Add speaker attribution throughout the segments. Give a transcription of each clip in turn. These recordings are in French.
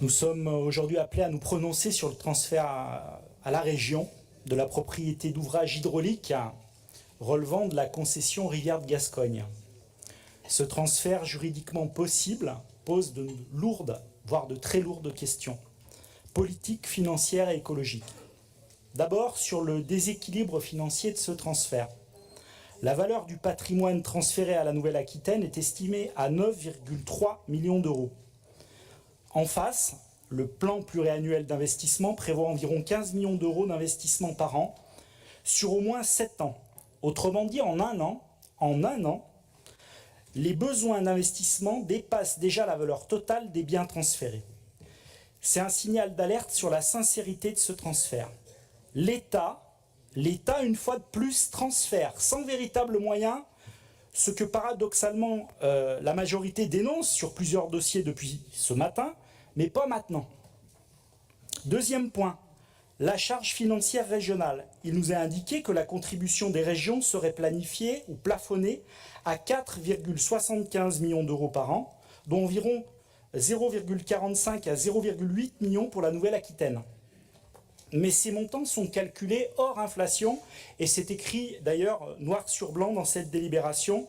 Speaker 1: Nous sommes aujourd'hui appelés à nous prononcer sur le transfert à la région de la propriété d'ouvrages hydrauliques relevant de la concession Rivière de Gascogne. Ce transfert juridiquement possible pose de lourdes, voire de très lourdes questions, politiques, financières et écologiques. D'abord, sur le déséquilibre financier de ce transfert. La valeur du patrimoine transféré à la Nouvelle-Aquitaine est estimée à 9,3 millions d'euros. En face, le plan pluriannuel d'investissement prévoit environ 15 millions d'euros d'investissement par an sur au moins 7 ans. Autrement dit, en un an, les besoins d'investissement dépassent déjà la valeur totale des biens transférés. C'est un signal d'alerte sur la sincérité de ce transfert. L'État, une fois de plus, transfère sans véritable moyen ce que paradoxalement la majorité dénonce sur plusieurs dossiers depuis ce matin, mais pas maintenant. Deuxième point, la charge financière régionale. Il nous est indiqué que la contribution des régions serait planifiée ou plafonnée à 4,75 millions d'euros par an, dont environ 0,45 à 0,8 millions pour la Nouvelle-Aquitaine. Mais ces montants sont calculés hors inflation, et c'est écrit d'ailleurs noir sur blanc dans cette délibération,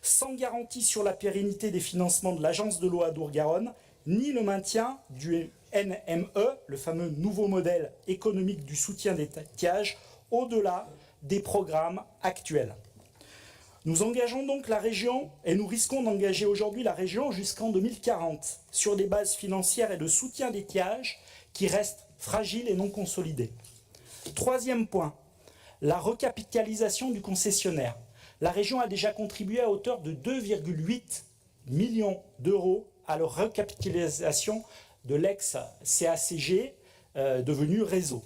Speaker 1: sans garantie sur la pérennité des financements de l'Agence de l'eau Adour-Garonne, ni le maintien du NME, le fameux nouveau modèle économique du soutien des étiages, au-delà des programmes actuels. Nous engageons donc la région, et nous risquons d'engager aujourd'hui la région jusqu'en 2040, sur des bases financières et de soutien d'étiage qui restent fragiles et non consolidées. Troisième point, la recapitalisation du concessionnaire. La région a déjà contribué à hauteur de 2,8 millions d'euros à la recapitalisation de l'ex-CACG devenu réseau.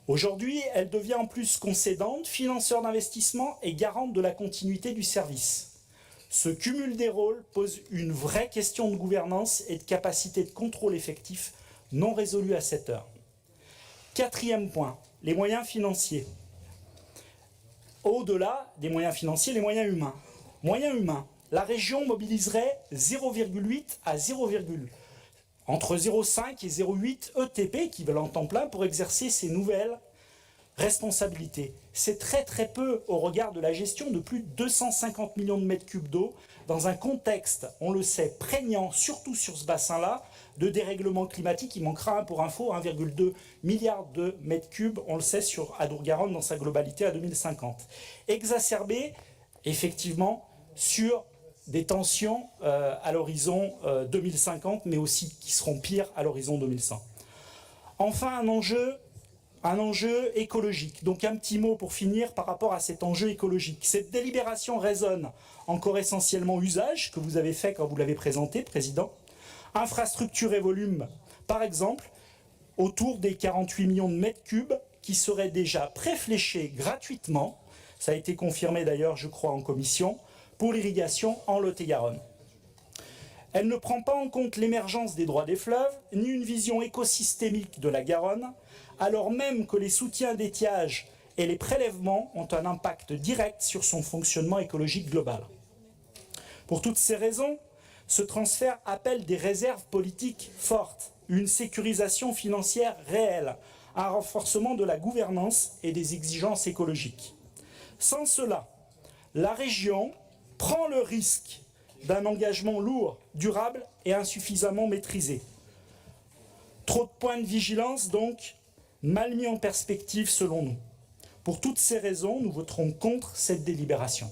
Speaker 1: Aujourd'hui, elle devient en plus concédante, financeur d'investissement et garante de la continuité du service. Ce cumul des rôles pose une vraie question de gouvernance et de capacité de contrôle effectif non résolue à cette heure. Quatrième point, les moyens financiers. Au-delà des moyens financiers, les moyens humains. Moyens humains, la région mobiliserait 0,8 à entre 0,5 et 0,8 ETP, équivalent temps plein, pour exercer ces nouvelles responsabilités. C'est très très peu au regard de la gestion de plus de 250 millions de mètres cubes d'eau, dans un contexte, on le sait, prégnant, surtout sur ce bassin-là, de dérèglement climatique. Il manquera, pour info, 1,2 milliard de mètres cubes, on le sait, sur Adour-Garonne dans sa globalité à 2050. Exacerbé, effectivement, sur des tensions à l'horizon 2050, mais aussi qui seront pires à l'horizon 2100. Enfin, un enjeu écologique. Donc un petit mot pour finir par rapport à cet enjeu écologique. Cette délibération résonne encore essentiellement usage, que vous avez fait quand vous l'avez présenté, Président. Infrastructure et volume, par exemple, autour des 48 millions de mètres cubes qui seraient déjà préfléchés gratuitement, ça a été confirmé d'ailleurs, je crois, en commission, pour l'irrigation en Lot-et-Garonne. Elle ne prend pas en compte l'émergence des droits des fleuves, ni une vision écosystémique de la Garonne, alors même que les soutiens d'étiage et les prélèvements ont un impact direct sur son fonctionnement écologique global. Pour toutes ces raisons, ce transfert appelle des réserves politiques fortes, une sécurisation financière réelle, un renforcement de la gouvernance et des exigences écologiques. Sans cela, la région prend le risque d'un engagement lourd, durable et insuffisamment maîtrisé. Trop de points de vigilance, donc, mal mis en perspective selon nous. Pour toutes ces raisons, nous voterons contre cette délibération.